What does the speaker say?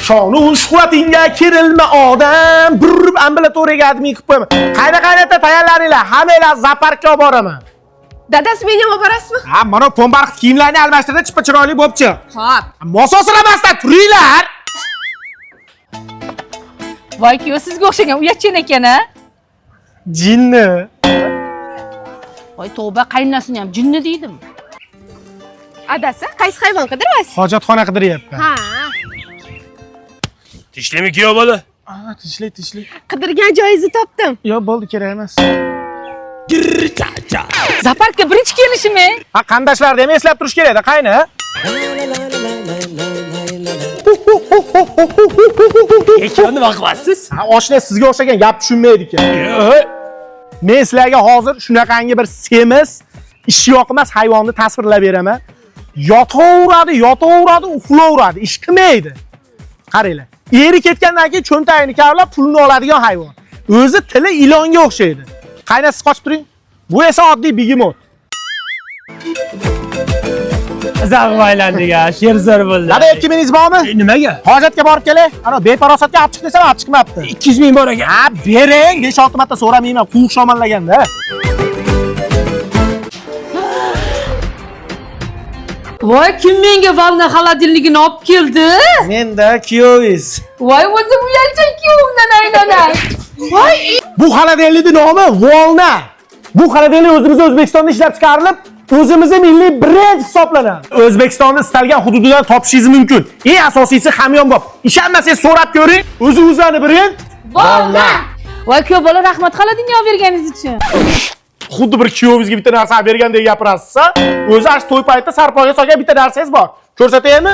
Shonu shuhratingga kirilma odam. Bir ambulatoriyaga admin qilib qo'yaman. Qayda tayyorlaringlar. Hammanglar zooparkka olib boraman. Dadasi meni ham olib borasizmi? Ha, mana pombarq kiyimlarni almashtirib, chippa chiroyli bo'pchi. Xo'p. Mososiramasdan turinglar. Voy, kuyov sizga o'xshagan uyatchan ekan-a? Jinni. Voy, tavba, qaynonasini ham jinni deydim. Adasi, qaysi hayvon qidiryapsiz? Hojatxona qidiryapman. Ha. Tishlimi kuyov bola? Ah, tishli. Qidirgan joyingizni topdim. Yo'q, bo'ldi, kerak emas. Zooparkka birinchi kelishimi? Ha, qandashlarni ham eslab turish kerak-da, qayni? Ekan nima qilyapsiz? Ha, oshna sizga o'xshagan gap tushunmaydi ekan. Men sizlarga hozir shunaqangi bir semiz, ishi yoqmas hayvonni tasvirlab beraman. Yotaveradi, uxlayveradi, ish qilmaydi. Qaranglar. Eri ketgandan keyin cho'ntagini kavlab pulni oladigan hayvon. O'zi tili ilonga o'xshaydi. Qaynasiz qochib turing. Bu esa oddiy begemot. Zag'voylandiga, sherzor bo'ldi. Dada 2 mingiz bormi? Nimaga? Hojatga borib kelay. Ana beparosatga olib chiq desam, olib chiqmabdi. 200 ming bor ekan. Ha, bering, 5-6 marta so'ramayman, quv shomanlaganda. Voy, kim menga valna xolodilnigini olib keldi? Menda kuyovingiz. Voy, o'zim uyatchan kuyovimdan aylanay. Voy, Bu xolodilnikning nomi Volna. Bu xolodilnik o'zimizda O'zbekistonda ishlab chiqarilib, o'zimizning milliy brend hisoblanadi. O'zbekistonning istalgan hududidan topishingiz mumkin. Eng asosiysi hamyonbop. Ishonmasangiz so'rab ko'ring. O'zingizning brend Volna. Voy, kuyov bola, rahmat xolodilni olib berganingiz uchun. Xuddi bir kuyovingizga bitta narsa bergandek gapirasiz-a? O'zi ash to'y paytida sarpoga solgan bitta narsangiz bor. Ko'rsataymi?